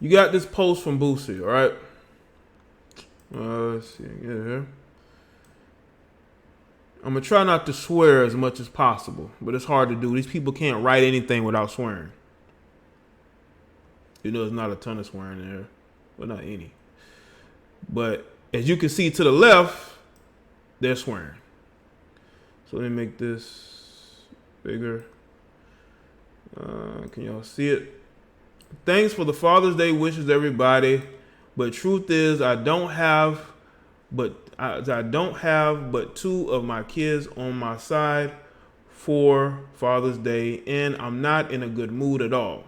You got this post from Boosie, all right? Let's see. Get it here. I'm going to try not to swear as much as possible, but it's hard to do. These people can't write anything without swearing. You know, there's not a ton of swearing in there. Well, not any. But as you can see to the left, they're swearing. So let me make this bigger. Can y'all see it? Thanks for the Father's Day wishes, everybody. But truth is, I don't have but two of my kids on my side for Father's Day, and I'm not in a good mood at all.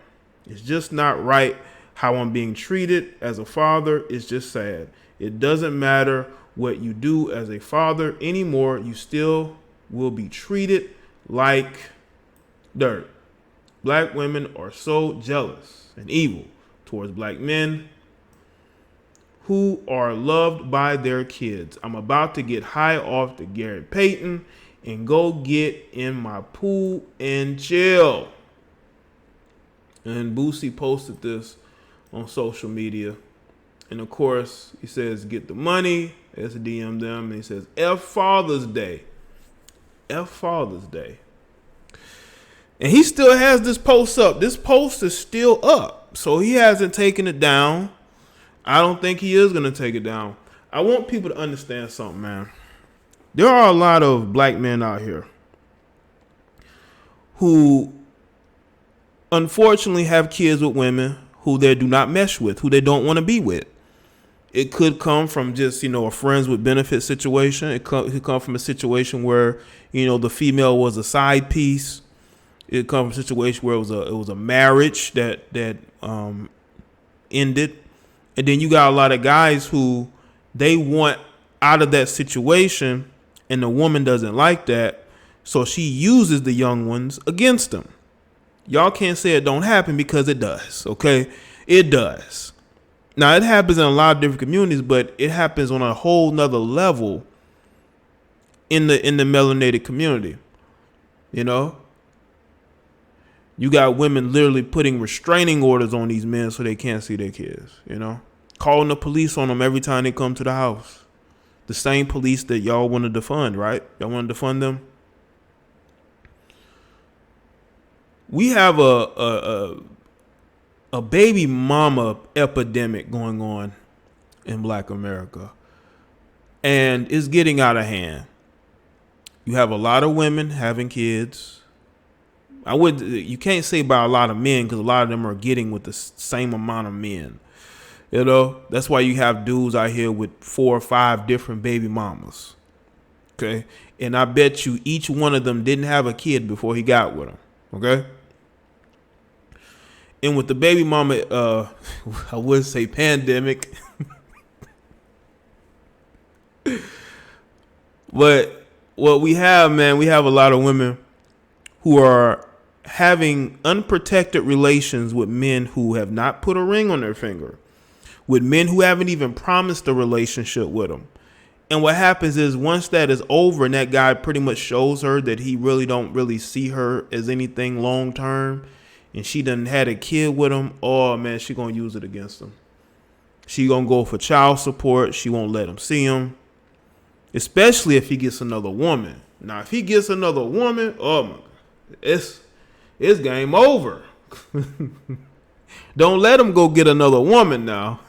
It's just not right how I'm being treated as a father. It's just sad. It doesn't matter what you do as a father anymore. You still will be treated like dirt. Black women are so jealous and evil towards black men who are loved by their kids. I'm about to get high off the Garrett Payton and go get in my pool and chill. And Boosie posted this on social media. And of course, he says, get the money. Let's DM them. And he says, F Father's Day. F Father's Day. And he still has this post up. This post is still up. So he hasn't taken it down. I don't think he is going to take it down. I want people to understand something, man. There are a lot of black men out here who unfortunately have kids with women who they do not mesh with, who they don't want to be with. It could come from just, a friends with benefit situation. It could come from a situation where, the female was a side piece. It comes from a situation where it was a marriage that ended. And then you got a lot of guys who they want out of that situation, and the woman doesn't like that. So she uses the young ones against them. Y'all can't say it don't happen, because it does. Okay. It does. Now it happens in a lot of different communities, but it happens on a whole nother level in the melanated community. You got women literally putting restraining orders on these men so they can't see their kids, calling the police on them every time they come to the house. The same police that y'all want to defund, right? Y'all want to defund them? We have a baby mama epidemic going on in Black America, and it's getting out of hand. You have a lot of women having kids. You can't say by a lot of men, because a lot of them are getting with the same amount of men. That's why you have dudes out here with 4 or 5 different baby mamas. Okay. And I bet you each one of them didn't have a kid before he got with them. Okay. And with the baby mama, I would say pandemic. But what we have, man, we have a lot of women who are having unprotected relations with men who have not put a ring on their finger, with men who haven't even promised a relationship with them. And what happens is, once that is over and that guy pretty much shows her that he really don't really see her as anything long term, and she done had a kid with him, oh man, she gonna use it against him. She gonna go for child support. She won't let him see him, especially if he gets another woman. Now, if he gets another woman, oh my God, it's game over. Don't let him go get another woman now.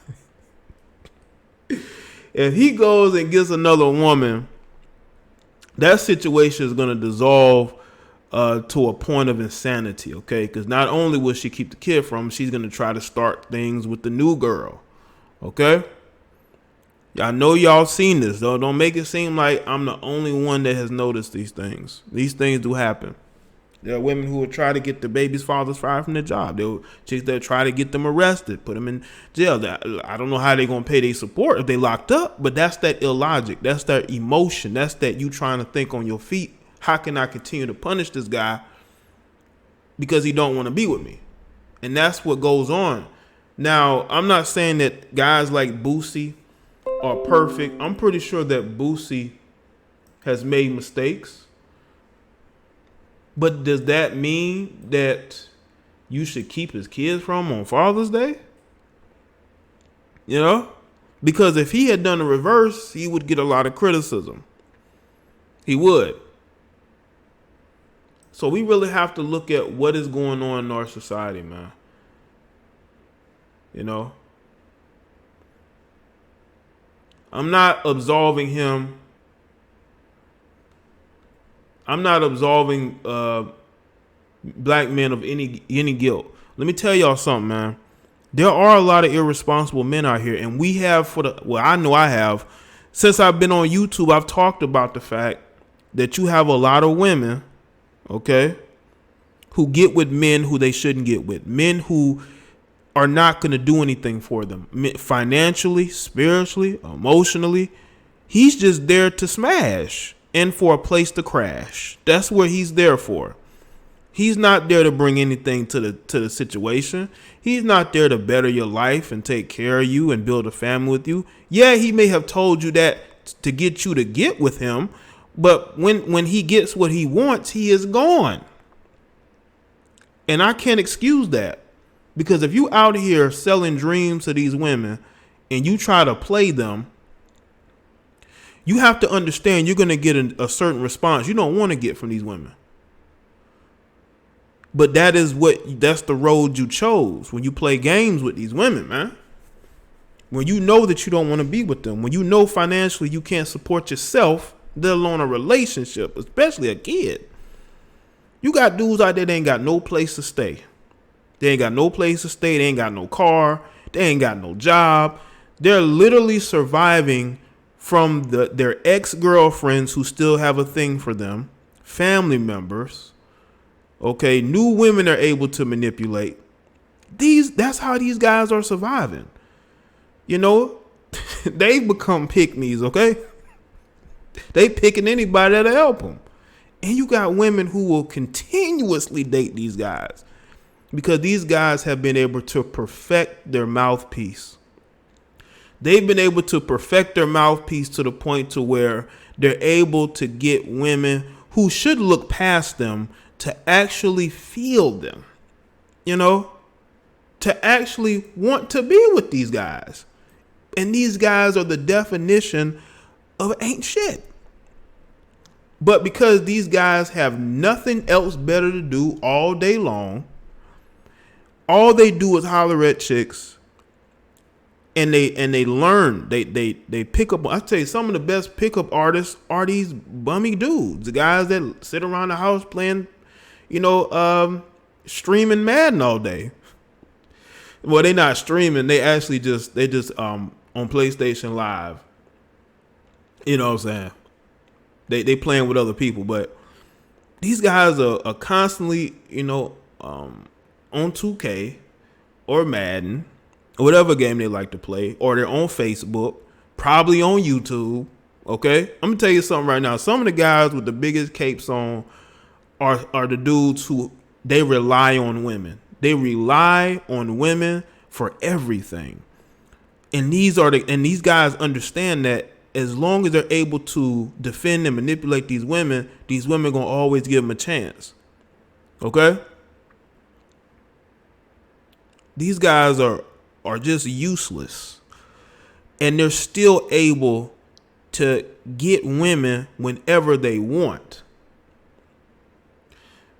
If he goes and gets another woman, that situation is going to dissolve to a point of insanity, okay? Because not only will she keep the kid from him, she's going to try to start things with the new girl, okay? I know y'all seen this, though. Don't make it seem like I'm the only one that has noticed these things. These things do happen. There are women who will try to get the baby's fathers fired from their job. There are chicks that try to get them arrested, put them in jail. I don't know how they're going to pay their support if they locked up, but that's that illogic. That's that emotion. That's that you trying to think on your feet. How can I continue to punish this guy because he don't want to be with me? And that's what goes on. Now, I'm not saying that guys like Boosie are perfect. I'm pretty sure that Boosie has made mistakes. But does that mean that you should keep his kids from him on Father's Day? You know? Because if he had done the reverse, he would get a lot of criticism. He would. So we really have to look at what is going on in our society, man. You know? I'm not absolving him. I'm not absolving black men of any guilt. Let me tell y'all something, man. There are a lot of irresponsible men out here, and we have I know I have. Since I've been on YouTube, I've talked about the fact that you have a lot of women, okay, who get with men who they shouldn't get with. Men who are not going to do anything for them. Financially, spiritually, emotionally. He's just there to smash and for a place to crash. That's what he's there for. He's not there to bring anything to the situation. He's not there to better your life and take care of you and build a family with you. Yeah, he may have told you that to get you to get with him, but when he gets what he wants, he is gone. And I can't excuse that. Because if you out here selling dreams to these women and you try to play them, you have to understand you're going to get a certain response you don't want to get from these women. But that's the road you chose when you play games with these women, man. When you know that you don't want to be with them, when you know financially you can't support yourself, let alone a relationship, especially a kid. You got dudes out there that ain't got no place to stay. They ain't got no place to stay. They ain't got no car. They ain't got no job. They're literally surviving from their ex-girlfriends who still have a thing for them, family members. Okay, new women are able to manipulate. That's how these guys are surviving. You know, they've become pick-me's, okay? They picking anybody that'll help them. And you got women who will continuously date these guys because these guys have been able to perfect their mouthpiece. They've been able to perfect their mouthpiece to the point to where they're able to get women who should look past them to actually feel them, you know, to actually want to be with these guys. And these guys are the definition of ain't shit. But because these guys have nothing else better to do all day long, all they do is holler at chicks, and they learn. They pick up. I tell you, some of the best pickup artists are these bummy dudes, the guys that sit around the house playing, streaming Madden all day. Well, they not streaming. They actually just on PlayStation Live. You know what I'm saying? They playing with other people, but these guys are constantly, on 2K or Madden or whatever game they like to play, or they're on Facebook, probably on YouTube. Okay, I'm gonna tell you something right now. Some of the guys with the biggest capes on are the dudes who they rely on women. They rely on women for everything, and these guys understand that. As long as they're able to defend and manipulate these women gonna always give them a chance. Okay? These guys are just useless. And they're still able to get women whenever they want.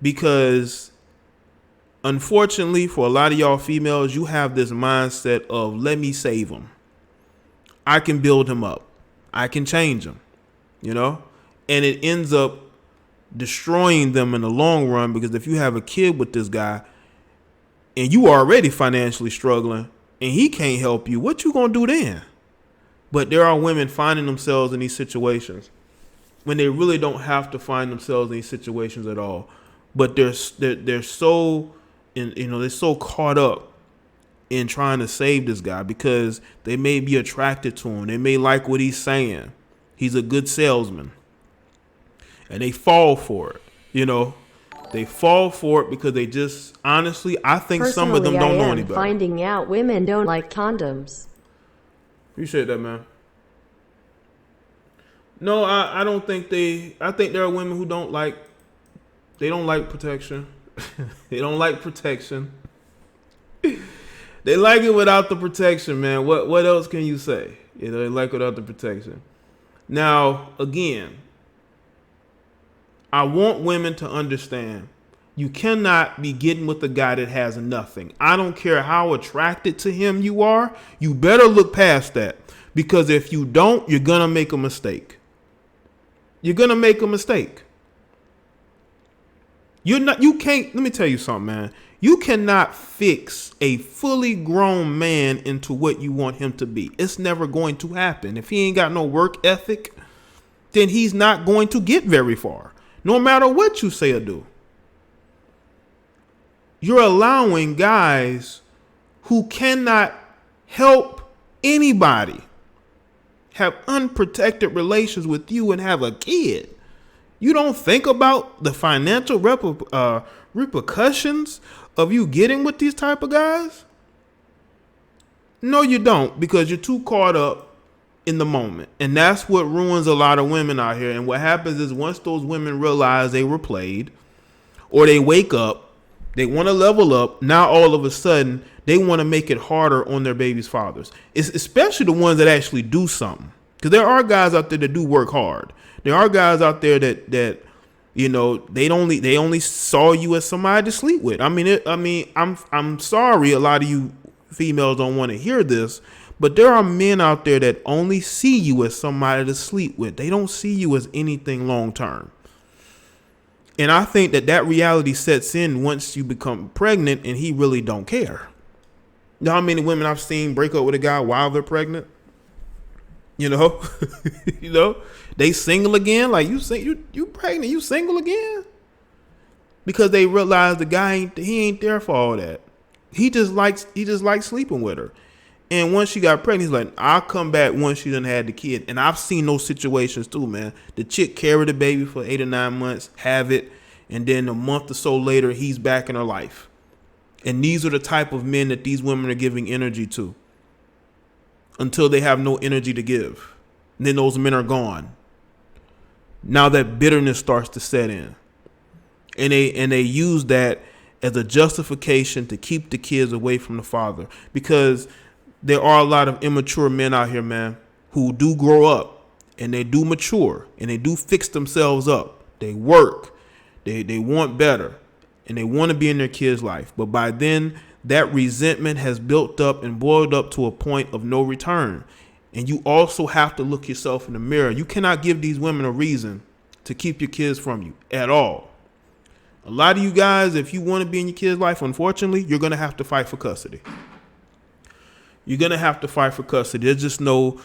Because unfortunately for a lot of y'all females, you have this mindset of let me save them. I can build him up. I can change them, and it ends up destroying them in the long run, because if you have a kid with this guy and you are already financially struggling and he can't help you, what you gonna do then? But there are women finding themselves in these situations when they really don't have to find themselves in these situations at all. But they're so they're so caught up in trying to save this guy because they may be attracted to him. They may like what he's saying. He's a good salesman. And they fall for it, They fall for it because they just, honestly, I think some of them don't know any better. Finding out women don't like condoms. Appreciate that, man. No, I don't think I think there are women who don't like protection. They don't like protection. They like it without the protection, man. What else can you say? You know, they like it without the protection. Now, again, I want women to understand you cannot be getting with a guy that has nothing. I don't care how attracted to him you are. You better look past that. Because if you don't, you're going to make a mistake. You're going to make a mistake. You can't, let me tell you something, man. You cannot fix a fully grown man into what you want him to be. It's never going to happen. If he ain't got no work ethic, then he's not going to get very far. No matter what you say or do. You're allowing guys who cannot help anybody have unprotected relations with you and have a kid. You don't think about the financial repercussions of you getting with these type of guys? No, you don't, because you're too caught up in the moment. And that's what ruins a lot of women out here. And what happens is once those women realize they were played or they wake up, they want to level up. Now, all of a sudden, they want to make it harder on their baby's fathers. It's especially the ones that actually do something. Because there are guys out there that do work hard. There are guys out there that you know, they only saw you as somebody to sleep with. I'm sorry, a lot of you females don't want to hear this, but there are men out there that only see you as somebody to sleep with. They don't see you as anything long term. And I think that reality sets in once you become pregnant and he really don't care. You know how many women I've seen break up with a guy while they're pregnant? You know, they single again. Like you pregnant, you single again? Because they realize the guy ain't there for all that. He just likes sleeping with her. And once she got pregnant, he's like, I'll come back once she done had the kid. And I've seen those situations too, man. The chick carried the baby for 8 or 9 months, have it, and then a month or so later, he's back in her life. And these are the type of men that these women are giving energy to until they have no energy to give. And then those men are gone. Now that bitterness starts to set in. And they use that as a justification to keep the kids away from the father. Because there are a lot of immature men out here, man, who do grow up and they do mature and they do fix themselves up. They work. They want better and they want to be in their kids' life. But by then, that resentment has built up and boiled up to a point of no return. And you also have to look yourself in the mirror. You cannot give these women a reason to keep your kids from you at all. A lot of you guys, if you want to be in your kids' life, unfortunately, you're going to have to fight for custody. You're going to have to fight for custody. There's just no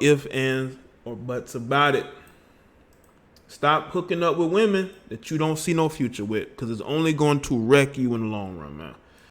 ifs, ands, or buts about it. Stop hooking up with women that you don't see no future with, because it's only going to wreck you in the long run, man.